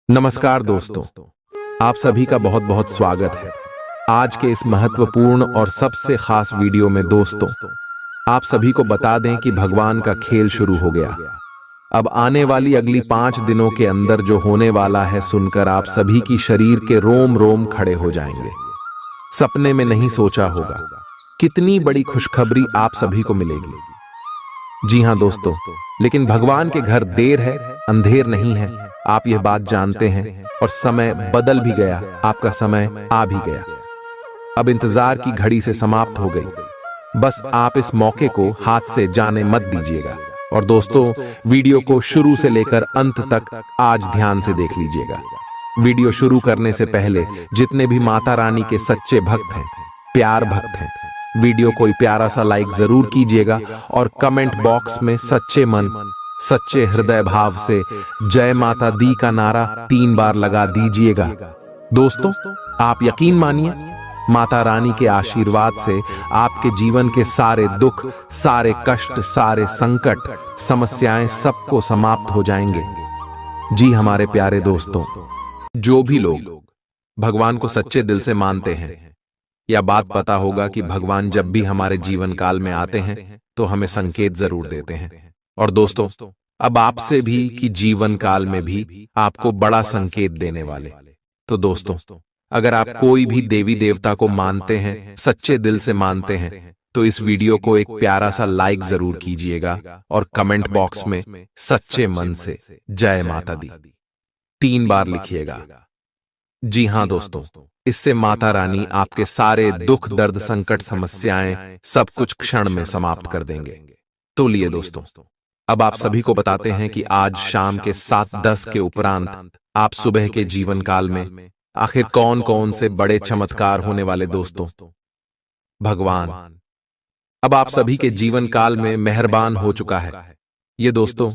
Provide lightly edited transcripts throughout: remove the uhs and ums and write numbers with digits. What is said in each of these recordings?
नमस्कार दोस्तों, आप सभी का बहुत बहुत स्वागत है। आज के इस महत्वपूर्ण और सबसे खास वीडियो में दोस्तों, आप सभी को बता दें कि भगवान का खेल शुरू हो गया। अब आने वाली अगली 5 दिनों के अंदर जो होने वाला है सुनकर आप सभी की शरीर के रोम रोम खड़े हो जाएंगे। सपने में नहीं सोचा होगा कितनी बड़ी खुशखबरी आप सभी को मिलेगी। जी हाँ दोस्तों, लेकिन भगवान के घर देर है, अंधेर नहीं है। आप यह बात जानते हैं और समय बदल भी गया, आपका समय आ भी गया। अब इंतजार की घड़ी से समाप्त हो गई। बस आप इस मौके को हाथ से जाने मत दीजिएगा। और दोस्तों, वीडियो को शुरू से लेकर अंत तक आज ध्यान से देख लीजिएगा। वीडियो शुरू करने से पहले जितने भी माता रानी के सच्चे भक्त हैं, प्यार भक्त हैं, वीडियो को प्यारा सा लाइक जरूर कीजिएगा और कमेंट बॉक्स में सच्चे मन, सच्चे हृदय भाव से जय माता दी का नारा 3 बार लगा दीजिएगा। दोस्तों, आप यकीन मानिए, माता रानी के आशीर्वाद से आपके जीवन के सारे दुख, सारे कष्ट, सारे संकट, समस्याएं सबको समाप्त हो जाएंगे। जी हमारे प्यारे दोस्तों, जो भी लोग भगवान को सच्चे दिल से मानते हैं, यह बात पता होगा कि भगवान जब भी हमारे जीवन काल में आते हैं तो हमें संकेत जरूर देते हैं। और दोस्तों, अब आपसे भी कि जीवन काल में भी आपको बड़ा संकेत देने वाले। तो दोस्तों, अगर आप कोई भी देवी देवता को मानते हैं, सच्चे दिल से मानते हैं, तो इस वीडियो को एक प्यारा सा लाइक जरूर कीजिएगा और कमेंट बॉक्स में सच्चे मन से जय माता दी 3 बार लिखिएगा। जी हां दोस्तों, इससे माता रानी आपके सारे दुख, दर्द, संकट, समस्याएं सब कुछ क्षण में समाप्त कर देंगे। तो लिए दोस्तों, अब आप सभी को बताते हैं कि आज शाम के 7:10 के उपरांत आप सुबह के जीवन काल में आखिर कौन कौन से बड़े चमत्कार होने वाले दोस्तों। भगवान अब आप सभी के जीवन काल में मेहरबान हो चुका है। ये दोस्तों,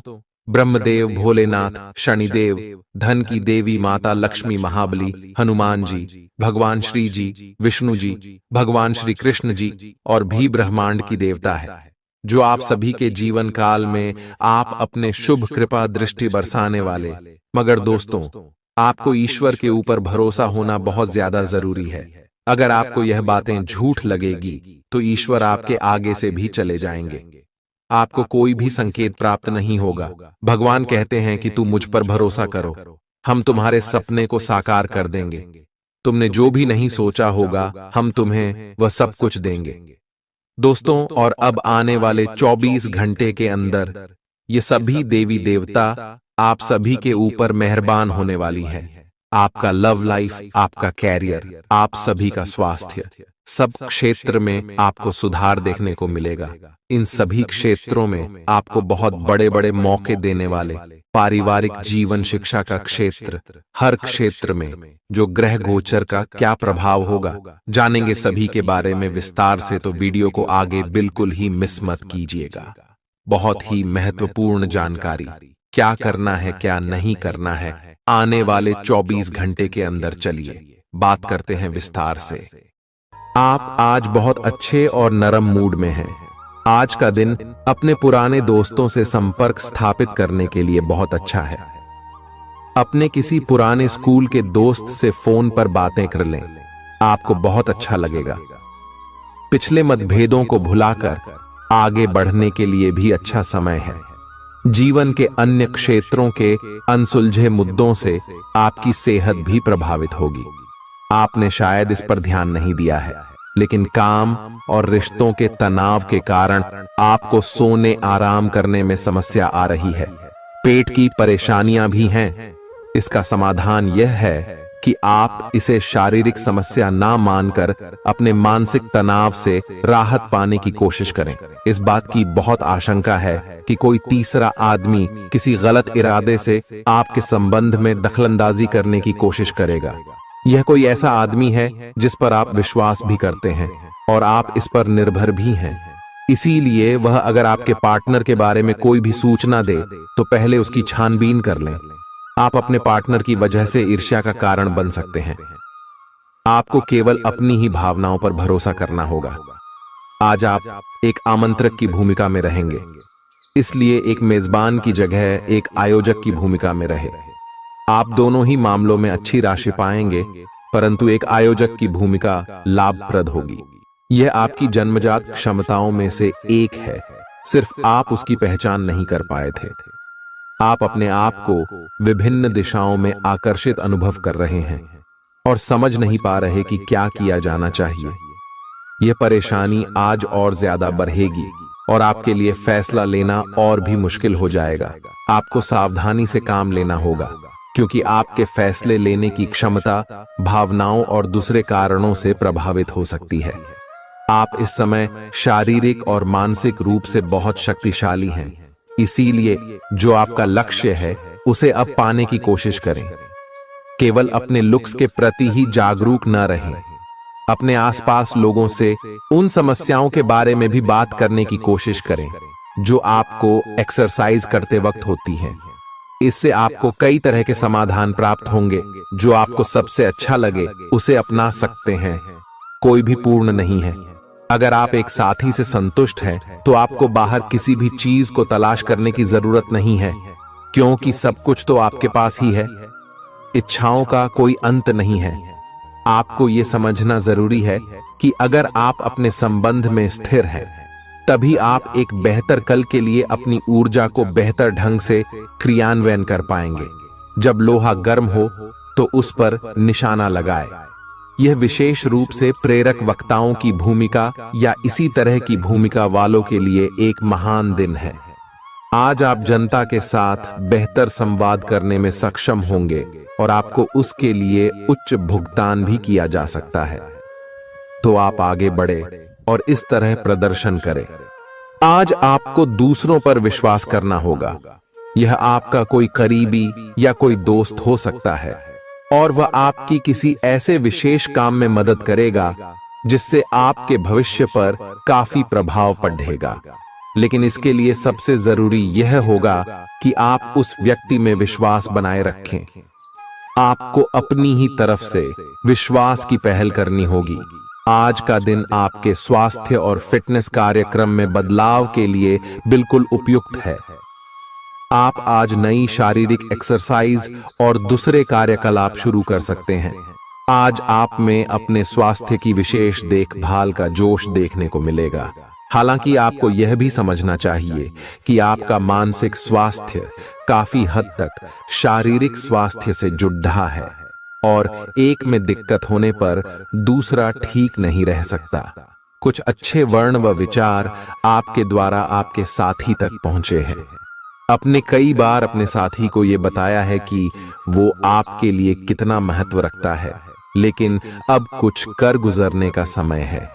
ब्रह्मदेव, भोलेनाथ, शनिदेव, धन की देवी माता लक्ष्मी, महाबली, हनुमान जी, भगवान श्री जी, विष्णु जी, भगवान श्री कृष्ण जी और भी ब्रह्मांड की देवता है, जो आप सभी के जीवन काल में आप अपने शुभ कृपा दृष्टि बरसाने वाले। मगर दोस्तों, आपको ईश्वर के ऊपर भरोसा होना बहुत ज्यादा जरूरी है। अगर आपको यह बातें झूठ लगेगी तो ईश्वर आपके आगे से भी चले जाएंगे। आपको कोई भी संकेत प्राप्त नहीं होगा। भगवान कहते हैं कि तू मुझ पर भरोसा करो, हम तुम्हारे सपने को साकार कर देंगे। तुमने जो भी नहीं सोचा होगा, हम तुम्हें वह सब कुछ देंगे। दोस्तों, और अब आने वाले 24 घंटे के अंदर ये सभी देवी देवता आप सभी के ऊपर मेहरबान होने वाली है। आपका लव लाइफ, आपका कैरियर, आप सभी का स्वास्थ्य, सब क्षेत्र में आपको सुधार देखने को मिलेगा। इन सभी क्षेत्रों में आपको बहुत बड़े बड़े मौके देने वाले पारिवारिक जीवन, शिक्षा का क्षेत्र, हर क्षेत्र में जो ग्रह गोचर का क्या प्रभाव होगा, जानेंगे सभी के बारे में विस्तार से। तो वीडियो को आगे बिल्कुल ही मिस मत कीजिएगा। बहुत ही महत्वपूर्ण जानकारी, क्या करना है, क्या नहीं करना है, आने वाले 24 घंटे के अंदर चलिए बात करते हैं विस्तार से। आप आज बहुत अच्छे और नरम मूड में हैं। आज का दिन अपने पुराने दोस्तों से संपर्क स्थापित करने के लिए बहुत अच्छा है। अपने किसी पुराने स्कूल के दोस्त से फोन पर बातें कर लें, आपको बहुत अच्छा लगेगा। पिछले मतभेदों को भुलाकर आगे बढ़ने के लिए भी अच्छा समय है। जीवन के अन्य क्षेत्रों के अनसुलझे मुद्दों से आपकी सेहत भी प्रभावित होगी। आपने शायद इस पर ध्यान नहीं दिया है, लेकिन काम और रिश्तों के तनाव के कारण आपको सोने, आराम करने में समस्या आ रही है। पेट की परेशानियां भी हैं। इसका समाधान यह है कि आप इसे शारीरिक समस्या ना मानकर अपने मानसिक तनाव से राहत पाने की कोशिश करें। इस बात की बहुत आशंका है कि कोई तीसरा आदमी किसी गलत इरादे से आपके संबंध में दखलंदाजी करने की कोशिश करेगा। यह कोई ऐसा आदमी है जिस पर आप विश्वास भी करते हैं और आप इस पर निर्भर भी हैं। इसीलिए वह अगर आपके पार्टनर के बारे में कोई भी सूचना दे तो पहले उसकी छानबीन कर लें। आप अपने पार्टनर की वजह से ईर्ष्या का कारण बन सकते हैं। आपको केवल अपनी ही भावनाओं पर भरोसा करना होगा। आज आप एक आमंत्रक की भूमिका में रहेंगे, इसलिए एक मेजबान की जगह एक आयोजक की भूमिका में रहे। आप दोनों ही मामलों में अच्छी राशि पाएंगे, परंतु एक आयोजक की भूमिका लाभप्रद होगी। यह आपकी जन्मजात क्षमताओं में से एक है, सिर्फ आप उसकी पहचान नहीं कर पाए थे। आप अपने आप को विभिन्न दिशाओं में आकर्षित अनुभव कर रहे हैं और समझ नहीं पा रहे कि क्या किया जाना चाहिए। यह परेशानी आज और ज्यादा बढ़ेगी और आपके लिए फैसला लेना और भी मुश्किल हो जाएगा। आपको सावधानी से काम लेना होगा, क्योंकि आपके फैसले लेने की क्षमता भावनाओं और दूसरे कारणों से प्रभावित हो सकती है। आप इस समय शारीरिक और मानसिक रूप से बहुत शक्तिशाली हैं, इसीलिए जो आपका लक्ष्य है उसे अब पाने की कोशिश करें। केवल अपने लुक्स के प्रति ही जागरूक न रहें। अपने आसपास लोगों से उन समस्याओं के बारे में भी बात करने की कोशिश करें जो आपको एक्सरसाइज करते वक्त होती हैं। इससे आपको कई तरह के समाधान प्राप्त होंगे। जो आपको सबसे अच्छा लगे उसे अपना सकते हैं। कोई भी पूर्ण नहीं है। अगर आप एक साथी से संतुष्ट हैं, तो आपको बाहर किसी भी चीज को तलाश करने की जरूरत नहीं है, क्योंकि सब कुछ तो आपके पास ही है। इच्छाओं का कोई अंत नहीं है। आपको यह समझना जरूरी है कि अगर आप अपने संबंध में स्थिर हैं, तभी आप एक बेहतर कल के लिए अपनी ऊर्जा को बेहतर ढंग से क्रियान्वयन कर पाएंगे। जब लोहा गर्म हो तो उस पर निशाना लगाए। यह विशेष रूप से प्रेरक वक्ताओं की भूमिका या इसी तरह की भूमिका वालों के लिए एक महान दिन है। आज आप जनता के साथ बेहतर संवाद करने में सक्षम होंगे और आपको उसके लिए उच्च भुगतान भी किया जा सकता है। तो आप आगे बढ़े और इस तरह प्रदर्शन करें। आज आपको दूसरों पर विश्वास करना होगा। यह आपका कोई करीबी या कोई दोस्त हो सकता है और वह आपकी किसी ऐसे विशेष काम में मदद करेगा जिससे आपके भविष्य पर काफी प्रभाव पड़ेगा। लेकिन इसके लिए सबसे जरूरी यह होगा कि आप उस व्यक्ति में विश्वास बनाए रखें। आपको अपनी ही तरफ से विश्वास की पहल करनी होगी। आज का दिन आपके स्वास्थ्य और फिटनेस कार्यक्रम में बदलाव के लिए बिल्कुल उपयुक्त है। आप आज नई शारीरिक एक्सरसाइज और दूसरे कार्यकलाप शुरू कर सकते हैं। आज आप में अपने स्वास्थ्य की विशेष देखभाल का जोश देखने को मिलेगा। हालांकि आपको यह भी समझना चाहिए कि आपका मानसिक स्वास्थ्य काफी हद तक शारीरिक स्वास्थ्य से जुड़ा है और एक में दिक्कत होने पर दूसरा ठीक नहीं रह सकता। कुछ अच्छे वर्ण व विचार आपके द्वारा आपके साथी तक पहुंचे हैं। अपने कई बार अपने साथी को यह बताया है कि वो आपके लिए कितना महत्व रखता है, लेकिन अब कुछ कर गुजरने का समय है।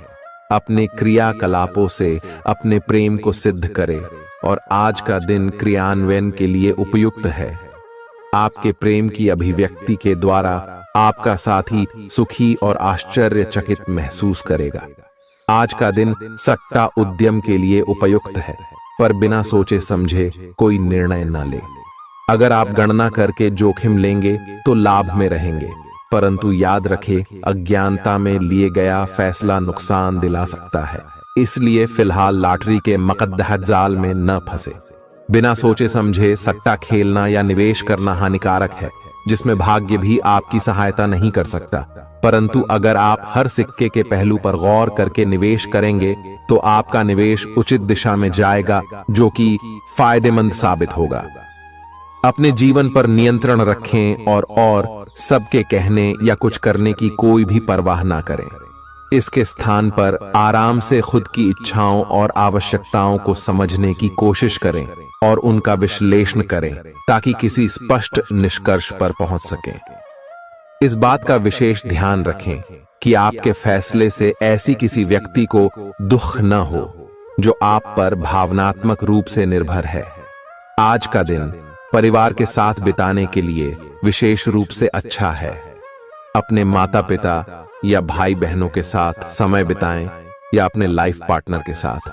अपने क्रियाकलापों से अपने प्रेम को सिद्ध करें और आज का दिन क्रियान्वयन के लिए उपयुक्त है। आपके प्रेम की अभिव्यक्ति के द्वारा आपका साथी सुखी और आश्चर्यचकित महसूस करेगा। आज का दिन सट्टा उद्यम के लिए उपयुक्त है, पर बिना सोचे समझे कोई निर्णय न ले। अगर आप गणना करके जोखिम लेंगे तो लाभ में रहेंगे, परंतु याद रखें, अज्ञानता में लिए गया फैसला नुकसान दिला सकता है। इसलिए फिलहाल लॉटरी के मकद्दह जाल में न फंसे। बिना सोचे समझे सट्टा खेलना या निवेश करना हानिकारक है, जिसमें भाग्य भी आपकी सहायता नहीं कर सकता। परंतु अगर आप हर सिक्के के पहलू पर गौर करके निवेश करेंगे तो आपका निवेश उचित दिशा में जाएगा, जो कि फायदेमंद साबित होगा। अपने जीवन पर नियंत्रण रखें और सबके कहने या कुछ करने की कोई भी परवाह ना करें। इसके स्थान पर आराम से खुद की इच्छाओं और आवश्यकताओं को समझने की कोशिश करें और उनका विश्लेषण करें, ताकि किसी स्पष्ट निष्कर्ष पर पहुंच सकें। इस बात का विशेष ध्यान रखें कि आपके फैसले से ऐसी किसी व्यक्ति को दुख न हो जो आप पर भावनात्मक रूप से निर्भर है। आज का दिन परिवार के साथ बिताने के लिए विशेष रूप से अच्छा है। अपने माता पिता या भाई बहनों के साथ समय बिताएं या अपने लाइफ पार्टनर के साथ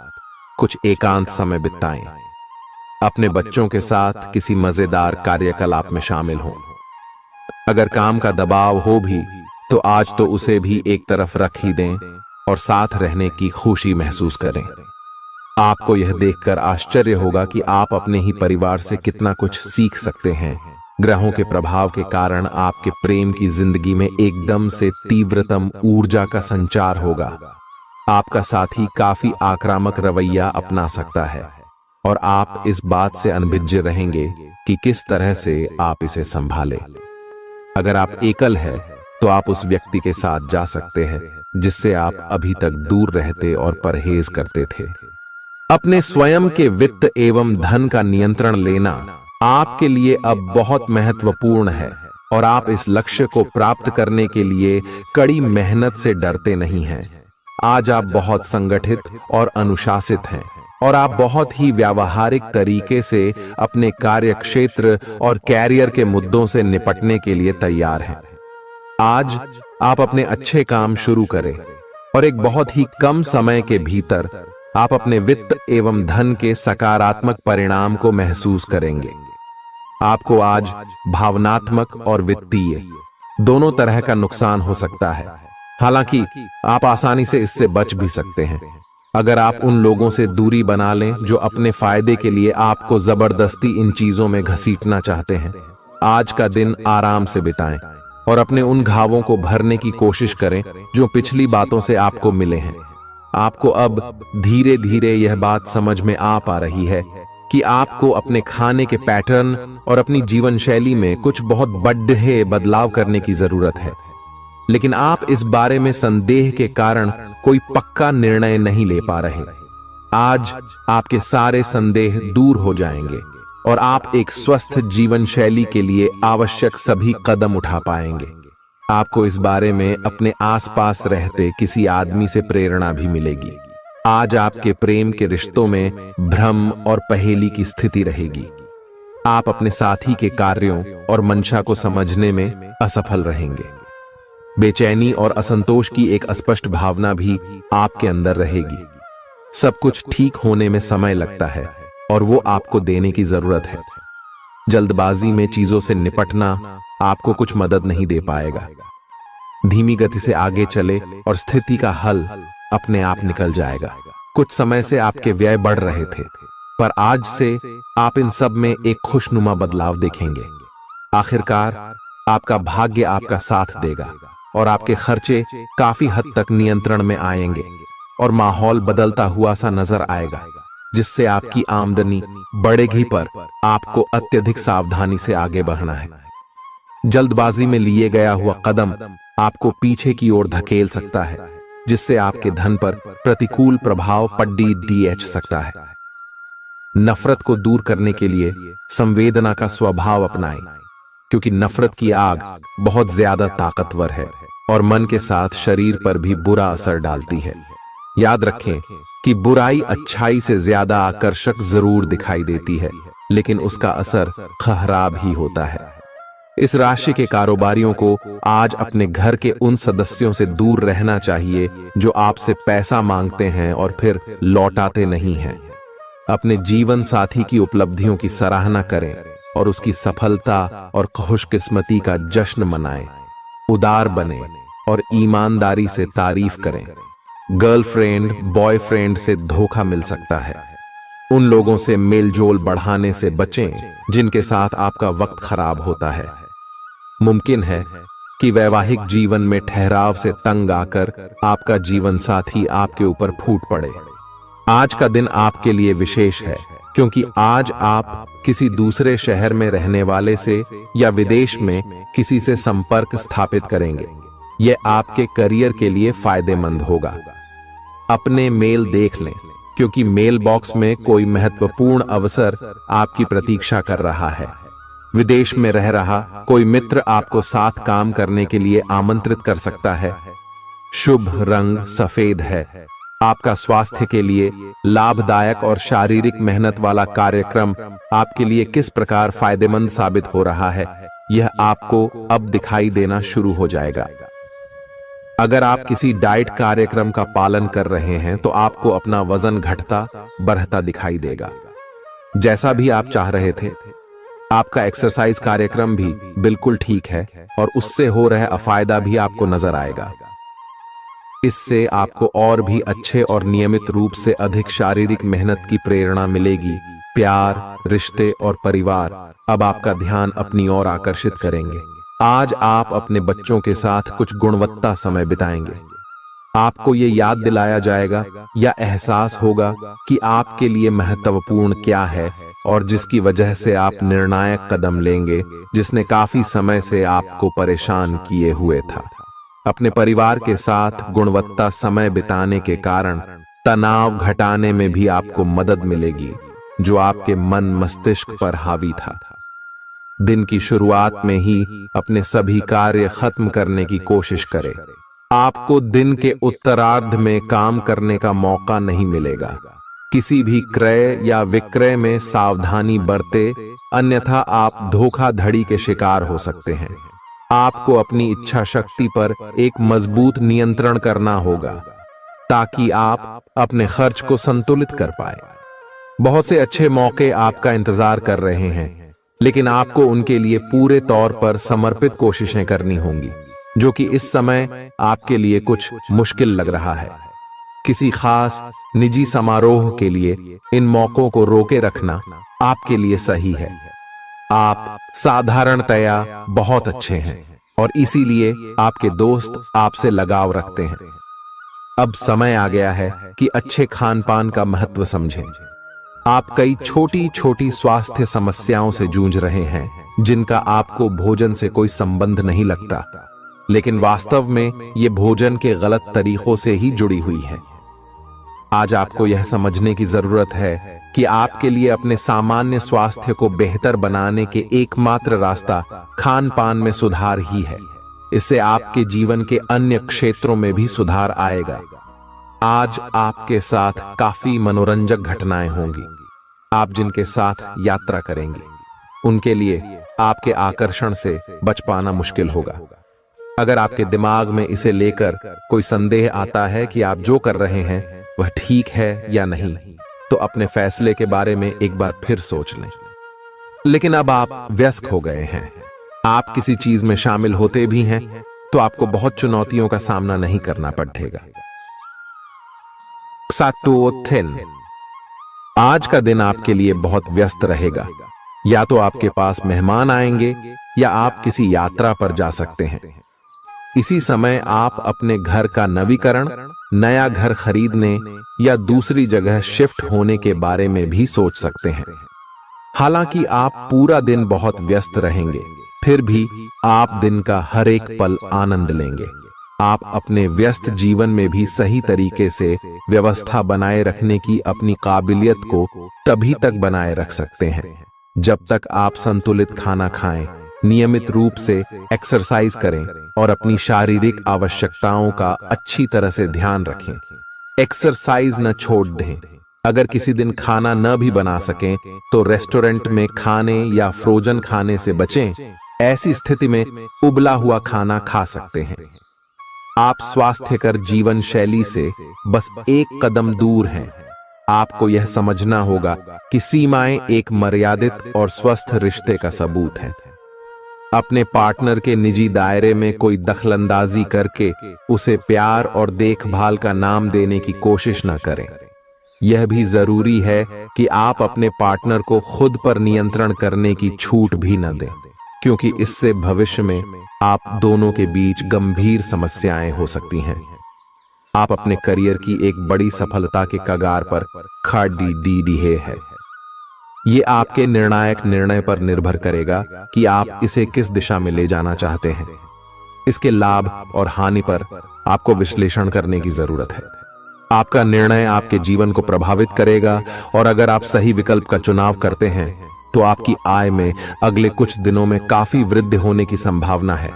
कुछ एकांत समय बिताएं। अपने बच्चों के साथ किसी मजेदार कार्यकलाप में शामिल हों। अगर काम का दबाव हो भी तो आज तो उसे भी एक तरफ रख ही दें और साथ रहने की खुशी महसूस करें। आपको यह देखकर आश्चर्य होगा कि आप अपने ही परिवार से कितना कुछ सीख सकते हैं, ग्रहों के प्रभाव के कारण आपके प्रेम की जिंदगी में एकदम से तीव्रतम ऊर्जा का संचार होगा। आपका साथी काफी आक्रामक रवैया अपना सकता है और आप इस बात से अनभिज्ञ रहेंगे कि किस तरह से आप इसे संभालें। अगर आप एकल हैं, तो आप उस व्यक्ति के साथ जा सकते हैं जिससे आप अभी तक दूर रहते और परहेज करते थे। अपने स्वयं के वित्त एवं धन का नियंत्रण लेना आपके लिए अब बहुत महत्वपूर्ण है और आप इस लक्ष्य को प्राप्त करने के लिए कड़ी मेहनत से डरते नहीं हैं। आज आप बहुत संगठित और अनुशासित हैं और आप बहुत ही व्यावहारिक तरीके से अपने कार्यक्षेत्र और कैरियर के मुद्दों से निपटने के लिए तैयार हैं। आज आप अपने अच्छे काम शुरू करें और एक बहुत ही कम समय के भीतर आप अपने वित्त एवं धन के सकारात्मक परिणाम को महसूस करेंगे। आपको आज भावनात्मक और वित्तीय दोनों तरह का नुकसान हो सकता है। हालांकि आप आसानी से इससे बच भी सकते हैं अगर आप उन लोगों से दूरी बना लें जो अपने फायदे के लिए आपको जबरदस्ती इन चीजों में घसीटना चाहते हैं। आज का दिन आराम से बिताएं और अपने उन घावों को भरने की कोशिश करें जो पिछली बातों से आपको मिले हैं। आपको अब धीरे धीरे यह बात समझ में आ पा रही है कि आपको अपने खाने के पैटर्न और अपनी जीवन शैली में कुछ बहुत बड़े बदलाव करने की जरूरत है, लेकिन आप इस बारे में संदेह के कारण कोई पक्का निर्णय नहीं ले पा रहे। आज आपके सारे संदेह दूर हो जाएंगे और आप एक स्वस्थ जीवन शैली के लिए आवश्यक सभी कदम उठा पाएंगे। आपको इस बारे में अपने आसपास रहते किसी आदमी से प्रेरणा भी मिलेगी। आज आपके प्रेम के रिश्तों में भ्रम और पहेली की स्थिति रहेगी। आप अपने साथी के कार्यों और मंशा को समझने में असफल रहेंगे। बेचैनी और असंतोष की एक अस्पष्ट भावना भी आपके अंदर रहेगी। सब कुछ ठीक होने में समय लगता है और वो आपको देने की जरूरत है। जल्दबाजी में चीजों से निपटना आपको कुछ मदद नहीं दे पाएगा। धीमी गति से आगे चले और स्थिति का हल अपने आप निकल जाएगा। कुछ समय से आपके व्यय बढ़ रहे थे, पर आज से आप इन सब में एक खुशनुमा बदलाव देखेंगे। आखिरकार आपका भाग्य आपका साथ देगा और आपके खर्चे काफी हद तक नियंत्रण में आएंगे और माहौल बदलता हुआ सा नजर आएगा, जिससे आपकी आमदनी बढ़ेगी, पर आपको अत्यधिक सावधानी से आगे बढ़ना है। जल्दबाजी में लिए गया हुआ कदम आपको पीछे की ओर धकेल सकता है, जिससे आपके धन पर प्रतिकूल प्रभाव पड़ सकता है। नफरत को दूर करने के लिए संवेदना का स्वभाव अपनाएं, क्योंकि नफरत की आग बहुत ज्यादा ताकतवर है और मन के साथ शरीर पर भी बुरा असर डालती है। याद रखें कि बुराई अच्छाई से ज्यादा आकर्षक जरूर दिखाई देती है, लेकिन उसका असर खराब ही होता है। इस राशि के कारोबारियों को आज अपने घर के उन सदस्यों से दूर रहना चाहिए जो आपसे पैसा मांगते हैं और फिर लौटाते नहीं हैं। अपने जीवन साथी की उपलब्धियों की सराहना करें और उसकी सफलता और खुशकिस्मती का जश्न मनाएं। उदार बने और ईमानदारी से तारीफ करें। गर्लफ्रेंड बॉयफ्रेंड से धोखा मिल सकता है। उन लोगों से मेलजोल बढ़ाने से बचें जिनके साथ आपका वक्त खराब होता है। मुमकिन है कि वैवाहिक जीवन में ठहराव से तंग आकर आपका जीवन साथी आपके ऊपर फूट पड़े। आज का दिन आपके लिए विशेष है, क्योंकि आज आप किसी दूसरे शहर में रहने वाले से या विदेश में किसी से संपर्क स्थापित करेंगे। यह आपके करियर के लिए फायदेमंद होगा। अपने मेल देख लें, क्योंकि मेल बॉक्स में कोई महत्वपूर्ण अवसर आपकी प्रतीक्षा कर रहा है। विदेश में रह रहा कोई मित्र आपको साथ काम करने के लिए आमंत्रित कर सकता है। शुभ रंग सफेद है। आपका स्वास्थ्य के लिए लाभदायक और शारीरिक मेहनत वाला कार्यक्रम आपके लिए किस प्रकार फायदेमंद साबित हो रहा है, यह आपको अब दिखाई देना शुरू हो जाएगा। अगर आप किसी डाइट कार्यक्रम का पालन कर रहे हैं तो आपको अपना वजन घटता बढ़ता दिखाई देगा। जैसा भी आप चाह रहे थे, आपका एक्सरसाइज कार्यक्रम भी बिल्कुल ठीक है और उससे हो रहा अफायदा भी आपको नजर आएगा। इससे आपको और भी अच्छे और नियमित रूप से अधिक शारीरिक मेहनत की प्रेरणा मिलेगी प्यार, रिश्ते और परिवार अब आपका ध्यान अपनी ओर आकर्षित करेंगे। आज आप अपने बच्चों के साथ कुछ गुणवत्ता समय बिताएंगे। आपको ये याद दिलाया जाएगा या एहसास होगा कि आपके लिए महत्वपूर्ण क्या है और जिसकी वजह से आप निर्णायक कदम लेंगे, जिसने काफी समय से आपको परेशान किए हुए था। अपने परिवार के साथ गुणवत्ता समय बिताने के कारण तनाव घटाने में भी आपको मदद मिलेगी, जो आपके मन मस्तिष्क पर हावी था। दिन की शुरुआत में ही अपने सभी कार्य खत्म करने की कोशिश करें। आपको दिन के उत्तरार्ध में काम करने का मौका नहीं मिलेगा। किसी भी क्रय या विक्रय में सावधानी बरते, अन्यथा आप धोखाधड़ी के शिकार हो सकते हैं। आपको अपनी इच्छा शक्ति पर एक मजबूत नियंत्रण करना होगा ताकि आप अपने खर्च को संतुलित कर पाए। बहुत से अच्छे मौके आपका इंतजार कर रहे हैं, लेकिन आपको उनके लिए पूरे तौर पर समर्पित कोशिशें करनी होंगी, जो कि इस समय आपके लिए कुछ मुश्किल लग रहा है। किसी खास निजी समारोह के लिए इन मौकों को रोके रखना आपके लिए सही है। आप साधारणतया बहुत अच्छे हैं और इसीलिए आपके दोस्त आपसे लगाव रखते हैं। अब समय आ गया है कि अच्छे खान पान का महत्व समझें। आप कई छोटी छोटी स्वास्थ्य समस्याओं से जूझ रहे हैं, जिनका आपको भोजन से कोई संबंध नहीं लगता, लेकिन वास्तव में ये भोजन के गलत तरीकों से ही जुड़ी हुई है। आज आपको यह समझने की जरूरत है कि आपके लिए अपने सामान्य स्वास्थ्य को बेहतर बनाने के एकमात्र रास्ता खान पान में सुधार ही है। इससे आपके जीवन के अन्य क्षेत्रों में भी सुधार आएगा। आज आपके साथ काफी मनोरंजक घटनाएं होंगी। आप जिनके साथ यात्रा करेंगे, उनके लिए आपके आकर्षण से बच पाना मुश्किल होगा। अगर आपके दिमाग में इसे लेकर कोई संदेह आता है कि आप जो कर रहे हैं वह ठीक है या नहीं, तो अपने फैसले के बारे में एक बार फिर सोच लें। लेकिन अब आप व्यस्त हो गए हैं, आप किसी चीज में शामिल होते भी हैं तो आपको बहुत चुनौतियों का सामना नहीं करना पड़ेगा। आज का दिन आपके लिए बहुत व्यस्त रहेगा। या तो आपके पास मेहमान आएंगे या आप किसी यात्रा पर जा सकते हैं। इसी समय आप अपने घर का नवीकरण, नया घर खरीदने या दूसरी जगह शिफ्ट होने के बारे में भी सोच सकते हैं। हालांकि आप पूरा दिन बहुत व्यस्त रहेंगे, फिर भी आप दिन का हर एक पल आनंद लेंगे। आप अपने व्यस्त जीवन में भी सही तरीके से व्यवस्था बनाए रखने की अपनी काबिलियत को तभी तक बनाए रख सकते हैं जब तक आप संतुलित खाना खाएं, नियमित रूप से एक्सरसाइज करें और अपनी शारीरिक आवश्यकताओं का अच्छी तरह से ध्यान रखें। एक्सरसाइज न छोड़ दें। अगर किसी दिन खाना न भी बना सकें तो रेस्टोरेंट में खाने या फ्रोजन खाने से बचें। ऐसी स्थिति में उबला हुआ खाना खा सकते हैं। आप स्वास्थ्यकर जीवन शैली से बस एक कदम दूर हैं। आपको यह समझना होगा कि सीमाएं एक मर्यादित और स्वस्थ रिश्ते का सबूत है। अपने पार्टनर के निजी दायरे में कोई दखलंदाजी करके उसे प्यार और देखभाल का नाम देने की कोशिश न करें। यह भी जरूरी है कि आप अपने पार्टनर को खुद पर नियंत्रण करने की छूट भी न दें, क्योंकि इससे भविष्य में आप दोनों के बीच गंभीर समस्याएं हो सकती हैं। आप अपने करियर की एक बड़ी सफलता के कगार पर खड़ी है। ये आपके निर्णायक निर्णय पर निर्भर करेगा कि आप इसे किस दिशा में ले जाना चाहते हैं। इसके लाभ और हानि पर आपको विश्लेषण करने की जरूरत है। आपका निर्णय आपके जीवन को प्रभावित करेगा और अगर आप सही विकल्प का चुनाव करते हैं तो आपकी आय में अगले कुछ दिनों में काफी वृद्धि होने की संभावना है।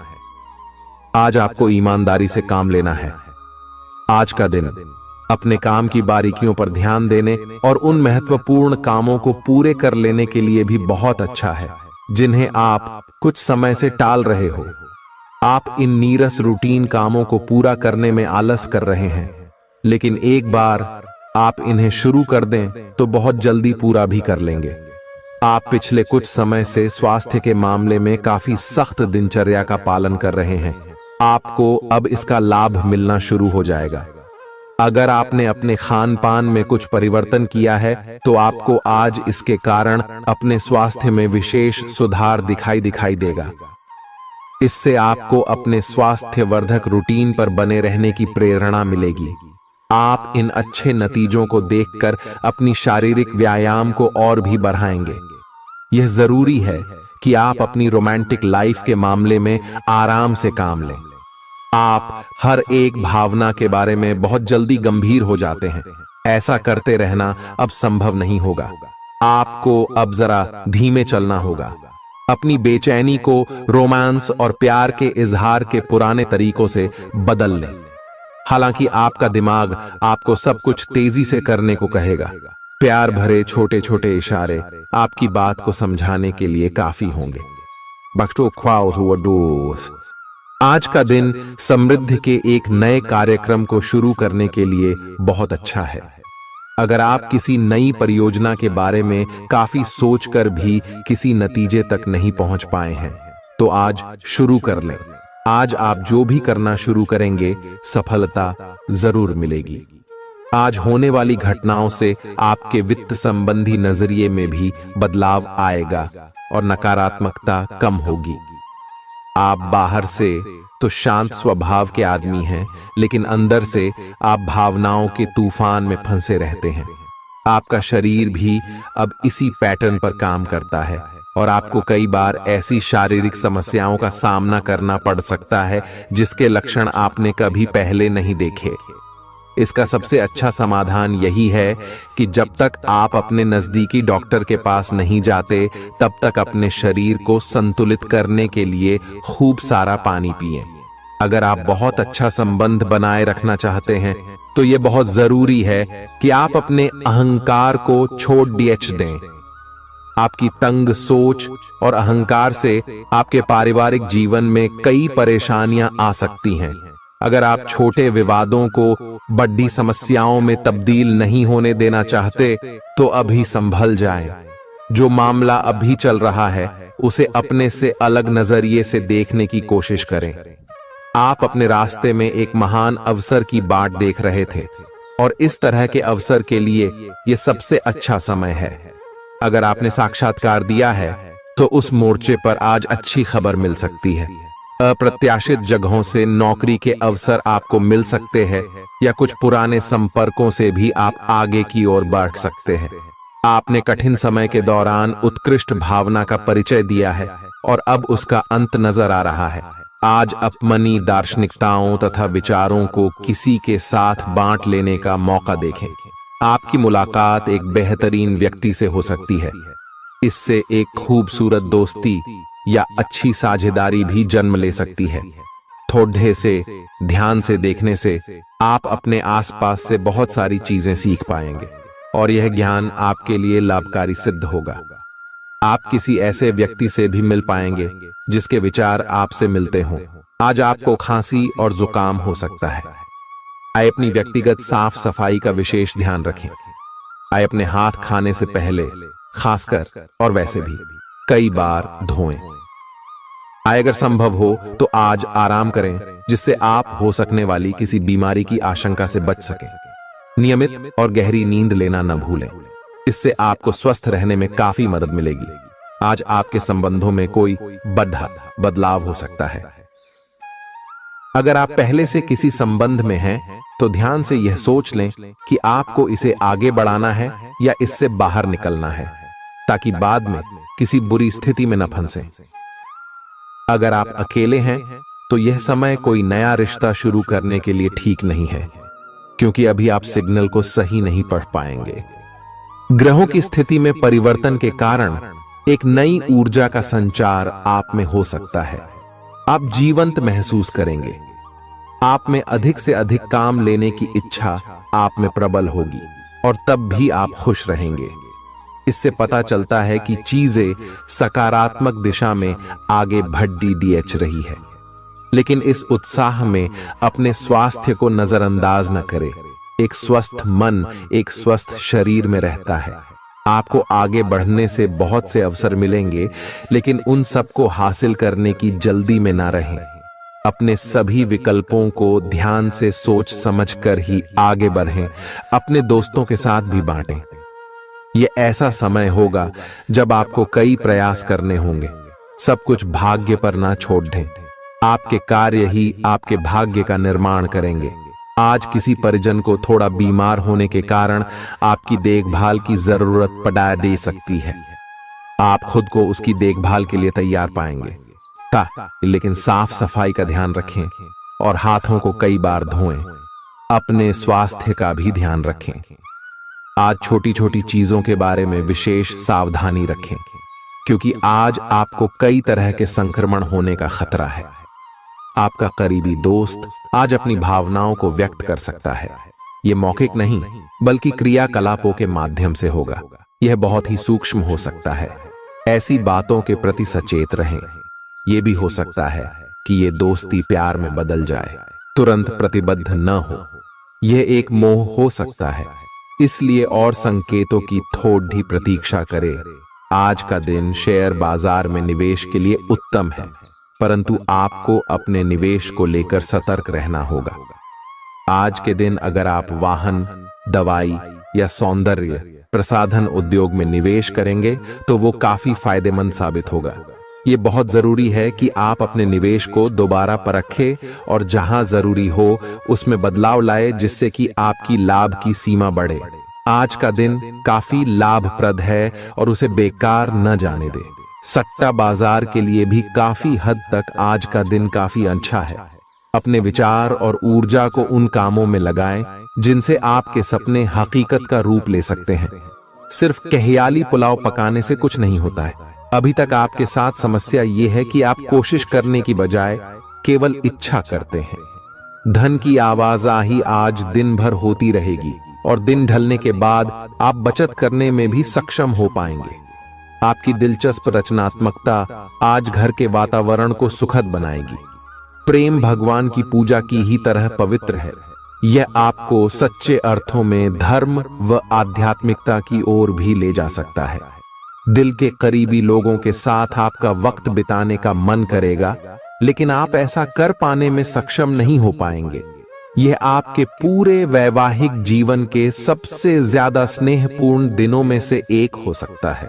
आज आपको ईमानदारी से काम लेना है। आज का दिन अपने काम की बारीकियों पर ध्यान देने और उन महत्वपूर्ण कामों को पूरे कर लेने के लिए भी बहुत अच्छा है जिन्हें आप कुछ समय से टाल रहे हो। आप इन नीरस रूटीन कामों को पूरा करने में आलस कर रहे हैं, लेकिन एक बार आप इन्हें शुरू कर दें तो बहुत जल्दी पूरा भी कर लेंगे। आप पिछले कुछ समय से स्वास्थ्य के मामले में काफी सख्त दिनचर्या का पालन कर रहे हैं। आपको अब इसका लाभ मिलना शुरू हो जाएगा। अगर आपने अपने खान पान में कुछ परिवर्तन किया है तो आपको आज इसके कारण अपने स्वास्थ्य में विशेष सुधार दिखाई देगा। इससे आपको अपने स्वास्थ्य वर्धक रूटीन पर बने रहने की प्रेरणा मिलेगी। आप इन अच्छे नतीजों को देखकर अपनी शारीरिक व्यायाम को और भी बढ़ाएंगे। यह जरूरी है कि आप अपनी रोमांटिक लाइफ के मामले में आराम से काम लें। आप हर एक भावना के बारे में बहुत जल्दी गंभीर हो जाते हैं। ऐसा करते रहना अब संभव नहीं होगा। आपको अब जरा धीमे चलना होगा। अपनी बेचैनी को रोमांस और प्यार के इजहार के पुराने तरीकों से बदल लें। हालांकि आपका दिमाग आपको सब कुछ तेजी से करने को कहेगा। प्यार भरे छोटे छोटे इशारे आपकी बात को समझाने के लिए काफी होंगे। आज का दिन समृद्धि के एक नए कार्यक्रम को शुरू करने के लिए बहुत अच्छा है। अगर आप किसी नई परियोजना के बारे में काफी सोचकर भी किसी नतीजे तक नहीं पहुंच पाए हैं तो आज शुरू कर लें। आज आप जो भी करना शुरू करेंगे सफलता जरूर मिलेगी। आज होने वाली घटनाओं से आपके वित्त संबंधी नजरिए में भी बदलाव आएगा और नकारात्मकता कम होगी। आप बाहर से तो शांत स्वभाव के आदमी हैं, लेकिन अंदर से आप भावनाओं के तूफान में फंसे रहते हैं। आपका शरीर भी अब इसी पैटर्न पर काम करता है और आपको कई बार ऐसी शारीरिक समस्याओं का सामना करना पड़ सकता है जिसके लक्षण आपने कभी पहले नहीं देखे। इसका सबसे अच्छा समाधान यही है कि जब तक आप अपने नजदीकी डॉक्टर के पास नहीं जाते तब तक अपने शरीर को संतुलित करने के लिए खूब सारा पानी पिएं। अगर आप बहुत अच्छा संबंध बनाए रखना चाहते हैं तो यह बहुत जरूरी है कि आप अपने अहंकार को छोड़ दें। आपकी तंग सोच और अहंकार से आपके पारिवारिक जीवन में कई परेशानियां आ सकती हैं। अगर आप छोटे विवादों को बड़ी समस्याओं में तब्दील नहीं होने देना चाहते तो अभी संभल जाएं। जो मामला अभी चल रहा है उसे अपने से अलग नजरिए से देखने की कोशिश करें। आप अपने रास्ते में एक महान अवसर की बाट देख रहे थे और इस तरह के अवसर के लिए यह सबसे अच्छा समय है। अगर आपने साक्षात्कार दिया है तो उस मोर्चे पर आज अच्छी खबर मिल सकती है। अप्रत्याशित जगहों से नौकरी के अवसर आपको मिल सकते हैं या कुछ पुराने संपर्कों से भी आप आगे की ओर बढ़ सकते हैं। आपने कठिन समय के दौरान उत्कृष्ट भावना का परिचय दिया है और अब उसका अंत नजर आ रहा है। आज अपनी दार्शनिकताओं तथा विचारों को किसी के साथ बांट लेने का मौका देखें। आपकी मुलाकात एक बेहतरीन व्यक्ति से हो सकती है। इससे एक खूबसूरत दोस्ती या अच्छी साझेदारी भी जन्म ले सकती है। थोड़े से ध्यान से देखने से आप अपने आसपास से बहुत सारी चीजें सीख पाएंगे और यह ज्ञान आपके लिए लाभकारी सिद्ध होगा। आप किसी ऐसे व्यक्ति से भी मिल पाएंगे जिसके विचार आपसे मिलते हों। आज आपको खांसी और जुकाम हो सकता है। आइए अपनी व्यक्तिगत साफ सफाई का विशेष ध्यान रखें। आइए अपने हाथ खाने से पहले खासकर और वैसे भी कई बार धोएं। आइए अगर संभव हो तो आज आराम करें जिससे आप हो सकने वाली किसी बीमारी की आशंका से बच सकें। नियमित और गहरी नींद लेना न भूलें। इससे आपको स्वस्थ रहने में काफी मदद मिलेगी। आज आपके संबंधों में कोई बड़ा बदलाव हो सकता है। अगर आप पहले से किसी संबंध में हैं तो ध्यान से यह सोच लें कि आपको इसे आगे बढ़ाना है या इससे बाहर निकलना है, ताकि बाद में किसी बुरी स्थिति में न फंसें। अगर आप अकेले हैं तो यह समय कोई नया रिश्ता शुरू करने के लिए ठीक नहीं है, क्योंकि अभी आप सिग्नल को सही नहीं पढ़ पाएंगे। ग्रहों की स्थिति में परिवर्तन के कारण एक नई ऊर्जा का संचार आप में हो सकता है। आप जीवंत महसूस करेंगे। आप में अधिक से अधिक काम लेने की इच्छा आप में प्रबल होगी और तब भी आप खुश रहेंगे। इससे पता चलता है कि चीजें सकारात्मक दिशा में आगे बढ़ रही है। लेकिन इस उत्साह में अपने स्वास्थ्य को नजरअंदाज न करें। एक स्वस्थ मन एक स्वस्थ शरीर में रहता है। आपको आगे बढ़ने से बहुत से अवसर मिलेंगे, लेकिन उन सबको हासिल करने की जल्दी में ना रहें। अपने सभी विकल्पों को ध्यान से सोच समझकर ही आगे बढ़ें। अपने दोस्तों के साथ भी बांटें। यह ऐसा समय होगा जब आपको कई प्रयास करने होंगे। सब कुछ भाग्य पर ना छोड़ दें। आपके कार्य ही आपके भाग्य का निर्माण करेंगे। आज किसी परिजन को थोड़ा बीमार होने के कारण आपकी देखभाल की जरूरत पड़ा दे सकती है। आप खुद को उसकी देखभाल के लिए तैयार पाएंगे। लेकिन साफ सफाई का ध्यान रखें और हाथों को कई बार धोएं। अपने स्वास्थ्य का भी ध्यान रखें। आज छोटी छोटी चीजों के बारे में विशेष सावधानी रखें, क्योंकि आज आपको कई तरह के संक्रमण होने का खतरा है। आपका करीबी दोस्त आज अपनी भावनाओं को व्यक्त कर सकता है। यह मौखिक नहीं बल्कि क्रियाकलापों के माध्यम से होगा। यह बहुत ही सूक्ष्म हो सकता है। ऐसी बातों के प्रति सचेत रहें। यह भी हो सकता है कि यह दोस्ती प्यार में बदल जाए। तुरंत प्रतिबद्ध न हो। यह एक मोह हो सकता है, इसलिए और संकेतों की थोड़ी प्रतीक्षा करें। आज का दिन शेयर बाजार में निवेश के लिए उत्तम है, परंतु आपको अपने निवेश को लेकर सतर्क रहना होगा। आज के दिन अगर आप वाहन, दवाई या सौंदर्य प्रसाधन उद्योग में निवेश करेंगे तो वो काफी फायदेमंद साबित होगा। ये बहुत जरूरी है कि आप अपने निवेश को दोबारा परखें और जहां जरूरी हो उसमें बदलाव लाए, जिससे कि आपकी लाभ की सीमा बढ़े। आज का दिन काफी लाभप्रद है और उसे बेकार न जाने दें। सट्टा बाजार के लिए भी काफी हद तक आज का दिन काफी अच्छा है। अपने विचार और ऊर्जा को उन कामों में लगाएं जिनसे आपके सपने हकीकत का रूप ले सकते हैं। सिर्फ कहियाली पुलाव पकाने से कुछ नहीं होता है। अभी तक आपके साथ समस्या यह है कि आप कोशिश करने की बजाय केवल इच्छा करते हैं। धन की आवाजाही आज दिन भर होती रहेगी और दिन ढलने के बाद आप बचत करने में भी सक्षम हो पाएंगे। आपकी दिलचस्प रचनात्मकता आज घर के वातावरण को सुखद बनाएगी। प्रेम भगवान की पूजा की ही तरह पवित्र है। यह आपको सच्चे अर्थों में धर्म व आध्यात्मिकता की ओर भी ले जा सकता है। दिल के करीबी लोगों के साथ आपका वक्त बिताने का मन करेगा, लेकिन आप ऐसा कर पाने में सक्षम नहीं हो पाएंगे। यह आपके पूरे वैवाहिक जीवन के सबसे ज्यादा स्नेहपूर्ण दिनों में से एक हो सकता है।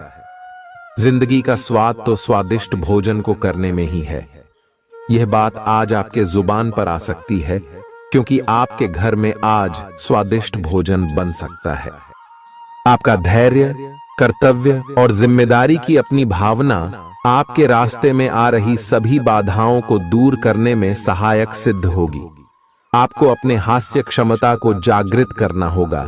जिंदगी का स्वाद तो स्वादिष्ट भोजन को करने में ही है। यह बात आज आपके जुबान पर आ सकती है, क्योंकि आपके घर में आज स्वादिष्ट भोजन बन सकता है। आपका धैर्य, कर्तव्य और जिम्मेदारी की अपनी भावना आपके रास्ते में आ रही सभी बाधाओं को दूर करने में सहायक सिद्ध होगी। आपको अपने हास्य क्षमता को जागृत करना होगा,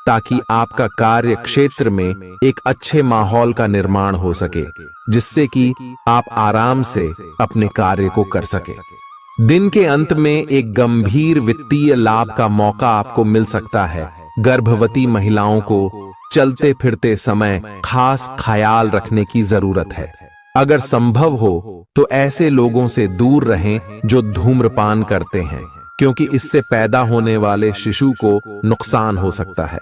ताकि आपका कार्य क्षेत्र में एक अच्छे माहौल का निर्माण हो सके, जिससे कि आप आराम से अपने कार्य को कर सके। दिन के अंत में एक गंभीर वित्तीय लाभ का मौका आपको मिल सकता है। गर्भवती महिलाओं को चलते फिरते समय खास ख्याल रखने की जरूरत है। अगर संभव हो तो ऐसे लोगों से दूर रहें जो धूम्रपान करते हैं, क्योंकि इससे पैदा होने वाले शिशु को नुकसान हो सकता है।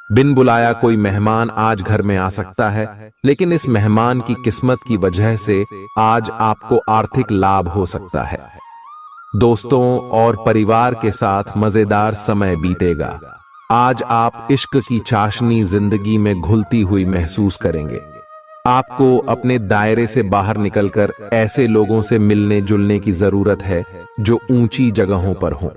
बिन बुलाया कोई मेहमान आज घर में आ सकता है, लेकिन इस मेहमान की किस्मत की वजह से आज आपको आर्थिक लाभ हो सकता है। दोस्तों और परिवार के साथ मजेदार समय बीतेगा। आज आप इश्क की चाशनी जिंदगी में घुलती हुई महसूस करेंगे। आपको अपने दायरे से बाहर निकलकर ऐसे लोगों से मिलने जुलने की जरूरत है जो ऊंची जगहों पर हों।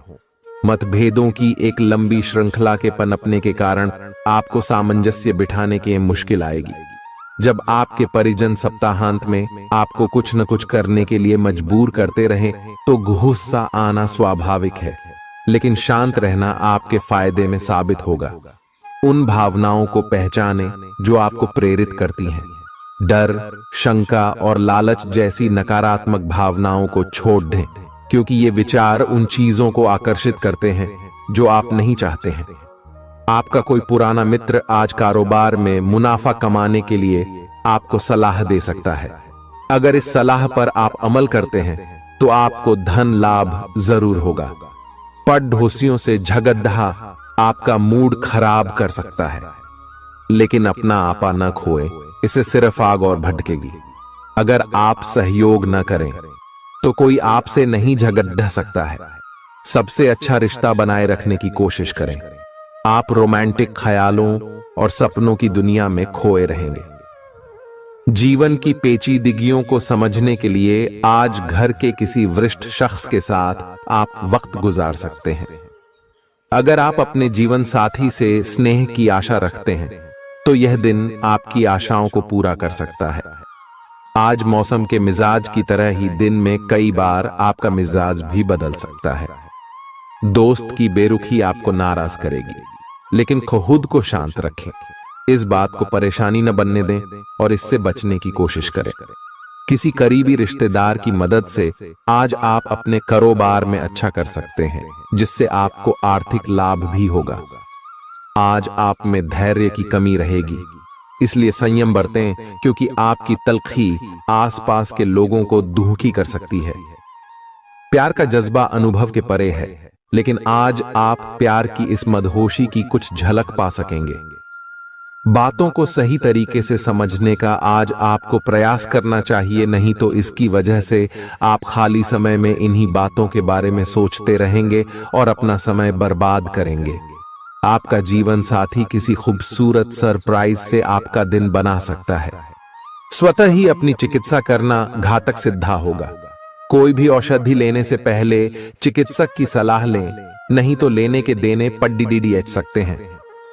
मतभेदों की एक लंबी श्रृंखला के पनपने के कारण आपको सामंजस्य बिठाने की मुश्किल आएगी। जब आपके परिजन सप्ताहांत में आपको कुछ न कुछ करने के लिए मजबूर करते रहें तो गुस्सा आना स्वाभाविक है, लेकिन शांत रहना आपके फायदे में साबित होगा। उन भावनाओं को पहचानें जो आपको प्रेरित करती हैं। डर, शंका और लालच जैसी नकारात्मक भावनाओं को छोड़ दें, क्योंकि ये विचार उन चीजों को आकर्षित करते हैं जो आप नहीं चाहते हैं। आपका कोई पुराना मित्र आज कारोबार में मुनाफा कमाने के लिए आपको सलाह दे सकता है। अगर इस सलाह पर आप अमल करते हैं तो आपको धन लाभ जरूर होगा। पड़ोसियों से झगड़ा आपका मूड खराब कर सकता है, लेकिन अपना आपा न खोए, इससे सिर्फ आग और भड़केगी। अगर आप सहयोग न करें तो कोई आपसे नहीं झगड़ सकता है। सबसे अच्छा रिश्ता बनाए रखने की कोशिश करें। आप रोमांटिक ख्यालों और सपनों की दुनिया में खोए रहेंगे। जीवन की पेचीदगियों को समझने के लिए आज घर के किसी वरिष्ठ शख्स के साथ आप वक्त गुजार सकते हैं। अगर आप अपने जीवन साथी से स्नेह की आशा रखते हैं तो यह दिन आपकी आशाओं को पूरा कर सकता है। आज मौसम के मिजाज की तरह ही दिन में कई बार आपका मिजाज भी बदल सकता है। दोस्त की बेरुखी आपको नाराज करेगी, लेकिन खुद को शांत रखें। इस बात को परेशानी न बनने दें और इससे बचने की कोशिश करें। किसी करीबी रिश्तेदार की मदद से आज आप अपने कारोबार में अच्छा कर सकते हैं, जिससे आपको आर्थिक लाभ भी होगा। आज आप में धैर्य की कमी रहेगी, इसलिए संयम बरतें, क्योंकि आपकी तल्खी आसपास के लोगों को दुखी कर सकती है। प्यार का जज्बा अनुभव के परे है, लेकिन आज आप प्यार की इस मदहोशी की कुछ झलक पा सकेंगे। बातों को सही तरीके से समझने का आज आपको प्रयास करना चाहिए, नहीं तो इसकी वजह से आप खाली समय में इन्हीं बातों के बारे में सोचते रहेंगे और अपना समय बर्बाद करेंगे। आपका जीवन साथी किसी खूबसूरत सरप्राइज से आपका दिन बना सकता है। स्वतः ही अपनी चिकित्सा करना घातक सिद्ध होगा। कोई भी औषधि लेने से पहले चिकित्सक की सलाह लें, नहीं तो लेने के देने पड्डीडीएच सकते हैं।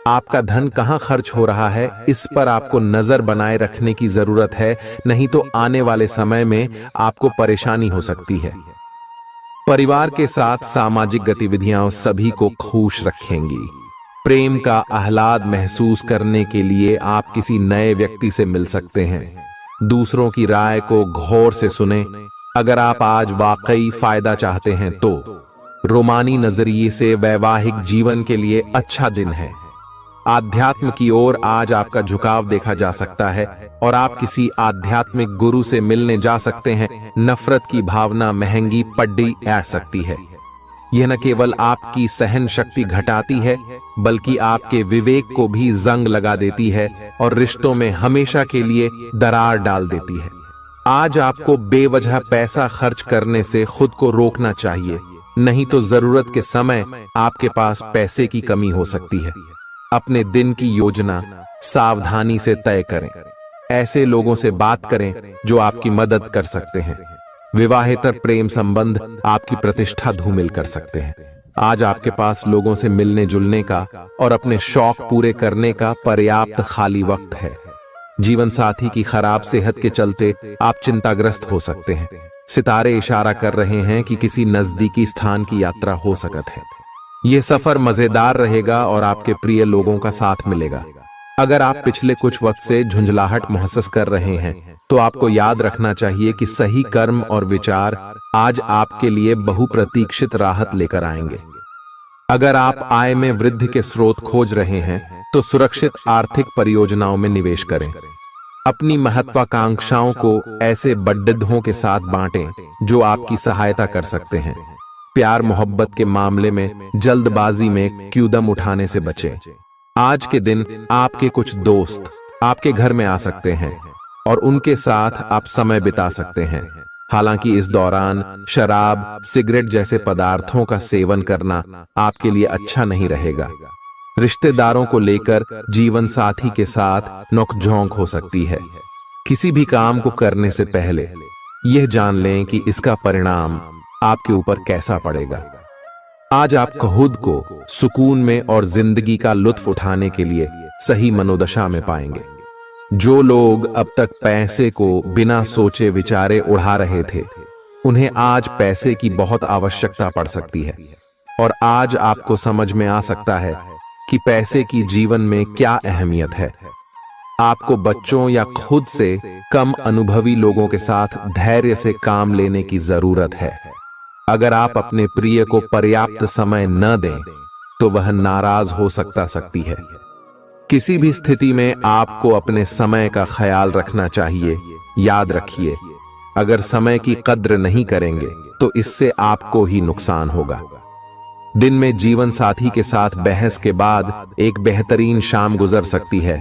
आपका धन कहां खर्च हो रहा है, इस पर आपको नजर बनाए रखने की जरूरत है, नहीं तो आने वाले समय में आपको परेशानी हो सकती है। परिवार के साथ सामाजिक गतिविधियां सभी को खुश रखेंगी। प्रेम का आह्लाद महसूस करने के लिए आप किसी नए व्यक्ति से मिल सकते हैं। दूसरों की राय को गौर से सुनें। अगर आप आज वाकई फायदा चाहते हैं तो रोमानी नजरिए से वैवाहिक जीवन के लिए अच्छा दिन है। आध्यात्म की ओर आज आपका झुकाव देखा जा सकता है और आप किसी आध्यात्मिक गुरु से मिलने जा सकते हैं। नफरत की भावना महंगी पड्डी आ सकती है। यह न केवल आपकी सहन शक्ति घटाती है, बल्कि आपके विवेक को भी जंग लगा देती है और रिश्तों में हमेशा के लिए दरार डाल देती है। आज आपको बेवजह पैसा खर्च करने से खुद को रोकना चाहिए, नहीं तो जरूरत के समय आपके पास पैसे की कमी हो सकती है। अपने दिन की योजना सावधानी से तय करें। ऐसे लोगों से बात करें जो आपकी मदद कर सकते हैं। विवाहेतर प्रेम संबंध आपकी प्रतिष्ठा धूमिल कर सकते हैं। आज आपके पास लोगों से मिलने जुलने का और अपने शौक पूरे करने का पर्याप्त खाली वक्त है। जीवन साथी की खराब सेहत के चलते आप चिंताग्रस्त हो सकते हैं। सितारे इशारा कर रहे हैं कि किसी नजदीकी स्थान की यात्रा हो सकती है। यह सफर मजेदार रहेगा और आपके प्रिय लोगों का साथ मिलेगा। अगर आप पिछले कुछ वक्त से झुंझलाहट महसूस कर रहे हैं तो आपको याद रखना चाहिए कि सही कर्म और विचार आज आपके लिए बहुप्रतीक्षित राहत लेकर आएंगे। अगर आप आय में वृद्धि के स्रोत खोज रहे हैं तो सुरक्षित आर्थिक परियोजनाओं में निवेश करें। अपनी महत्वाकांक्षाओं को ऐसे बड्ढों के साथ बांटें जो आपकी सहायता कर सकते हैं। प्यार मोहब्बत के मामले में जल्दबाजी में कदम उठाने से बचें। आज के दिन आपके कुछ दोस्त आपके घर में आ सकते हैं और उनके साथ आप समय बिता सकते हैं। हालांकि इस दौरान शराब, सिगरेट जैसे पदार्थों का सेवन करना आपके लिए अच्छा नहीं रहेगा। रिश्तेदारों को लेकर जीवन साथी के साथ नोकझोंक हो सकती है। किसी भी काम को करने से पहले यह जान लें कि इसका परिणाम आपके ऊपर कैसा पड़ेगा। आज आप खुद को सुकून में और जिंदगी का लुत्फ उठाने के लिए सही मनोदशा में पाएंगे। जो लोग अब तक पैसे को बिना सोचे विचारे उड़ा रहे थे, उन्हें आज पैसे की बहुत आवश्यकता पड़ सकती है और आज आपको समझ में आ सकता है कि पैसे की जीवन में क्या अहमियत है। आपको बच्चों या खुद से कम अनुभवी लोगों के साथ धैर्य से काम लेने की जरूरत है। अगर आप अपने प्रिय को पर्याप्त समय न दें तो वह नाराज हो सकती है। किसी भी स्थिति में आपको अपने समय का ख्याल रखना चाहिए। याद रखिए, अगर समय की कद्र नहीं करेंगे तो इससे आपको ही नुकसान होगा। दिन में जीवन साथी के साथ बहस के बाद एक बेहतरीन शाम गुजर सकती है।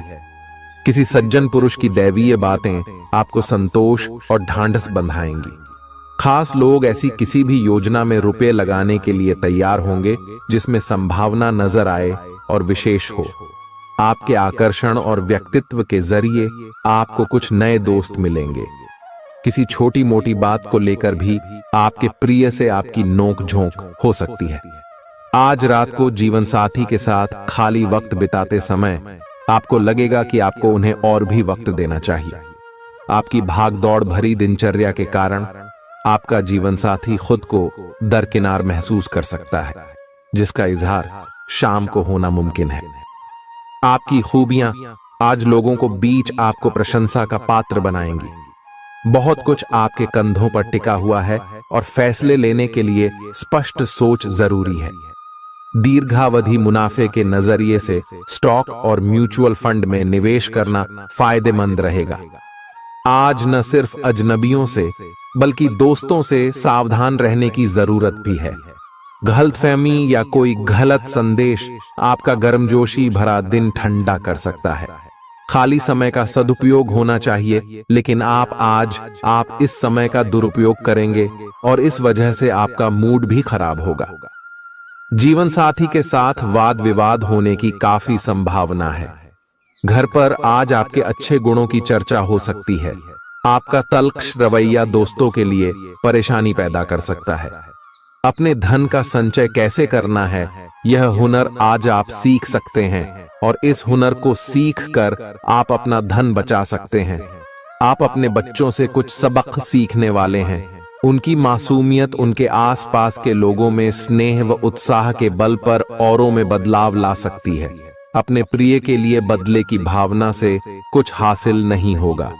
किसी सज्जन पुरुष की दैवीय बातें आपको संतोष और ढांढस बंधाएंगी। खास लोग ऐसी किसी भी योजना में रुपए लगाने के लिए तैयार होंगे जिसमें संभावना नजर आए और विशेष हो। आपके आकर्षण और व्यक्तित्व के जरिए आपको कुछ नए दोस्त मिलेंगे। किसी छोटी मोटी बात को लेकर भी आपके प्रिय से आपकी नोक झोंक हो सकती है। आज रात को जीवन साथी के साथ खाली वक्त बिताते समय आपको लगेगा कि आपको उन्हें और भी वक्त देना चाहिए। आपकी भागदौड़ भरी दिनचर्या के कारण आपका जीवन साथी खुद को दरकिनार महसूस कर सकता है, जिसका इजहार शाम को होना मुमकिन है। आपकी खूबियां आज लोगों को बीच आपको प्रशंसा का पात्र बनाएंगी। बहुत कुछ आपके कंधों पर टिका हुआ है और फैसले लेने के लिए स्पष्ट सोच जरूरी है। दीर्घावधि मुनाफे के नजरिए से स्टॉक और म्यूचुअल फंड में निवेश करना फायदेमंद रहेगा। आज न सिर्फ अजनबियों से बल्कि दोस्तों से सावधान रहने की जरूरत भी है। गलतफहमी या कोई गलत संदेश आपका गर्मजोशी भरा दिन ठंडा कर सकता है। खाली समय का सदुपयोग होना चाहिए, लेकिन आप इस समय का दुरुपयोग करेंगे और इस वजह से आपका मूड भी खराब होगा। जीवन साथी के साथ वाद विवाद होने की काफी संभावना है। घर पर आज आपके अच्छे गुणों की चर्चा हो सकती है। आपका तल्ख रवैया दोस्तों के लिए परेशानी पैदा कर सकता है। अपने धन का संचय कैसे करना है, यह हुनर आज आप सीख सकते हैं और इस हुनर को सीख कर आप अपना धन बचा सकते हैं। आप अपने बच्चों से कुछ सबक सीखने वाले हैं। उनकी मासूमियत उनके आसपास के लोगों में स्नेह व उत्साह के बल पर औरों में बदलाव ला सकती है। अपने प्रिय के लिए बदले की भावना से कुछ हासिल नहीं होगा।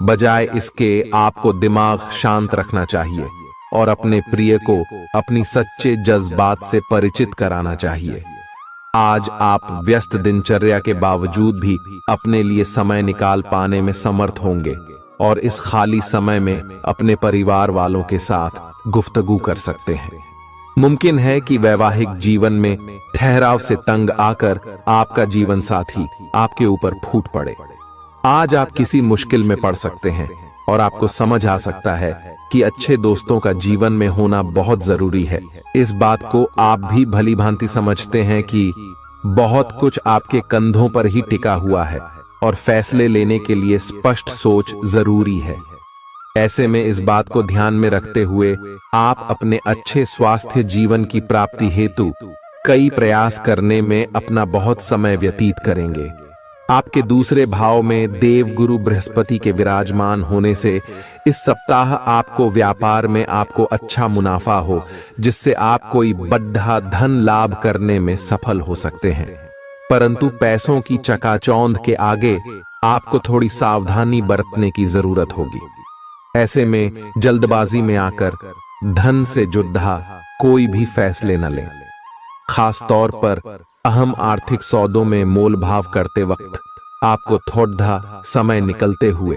बजाय इसके आपको दिमाग शांत रखना चाहिए और अपने प्रिय को अपनी सच्चे जज्बात से परिचित कराना चाहिए। आज आप व्यस्त दिनचर्या के बावजूद भी अपने लिए समय निकाल पाने में समर्थ होंगे और इस खाली समय में अपने परिवार वालों के साथ गुफ्तगू कर सकते हैं। मुमकिन है कि वैवाहिक जीवन में ठहराव से तंग आकर आपका जीवन साथी आपके ऊपर फूट पड़े। आज आप किसी मुश्किल में पड़ सकते हैं और आपको समझ आ सकता है कि अच्छे दोस्तों का जीवन में होना बहुत जरूरी है। इस बात को आप भी भली भांति समझते हैं कि बहुत कुछ आपके कंधों पर ही टिका हुआ है और फैसले लेने के लिए स्पष्ट सोच जरूरी है। ऐसे में इस बात को ध्यान में रखते हुए आप अपने अच्छे स्वास्थ्य जीवन की प्राप्ति हेतु कई प्रयास करने में अपना बहुत समय व्यतीत करेंगे। आपके दूसरे भाव में देवगुरु बृहस्पति के विराजमान होने से इस सप्ताह आपको व्यापार में आपको अच्छा मुनाफा हो, जिससे आप कोई बड़ा धन लाभ करने में सफल हो सकते हैं। परंतु पैसों की चकाचौंध के आगे आपको थोड़ी सावधानी बरतने की जरूरत होगी। ऐसे में जल्दबाजी में आकर धन से जुड़ा कोई भी फैसले न लें। खास तौर पर अहम आर्थिक सौदों में मोल भाव करते वक्त आपको थोड़ा समय निकलते हुए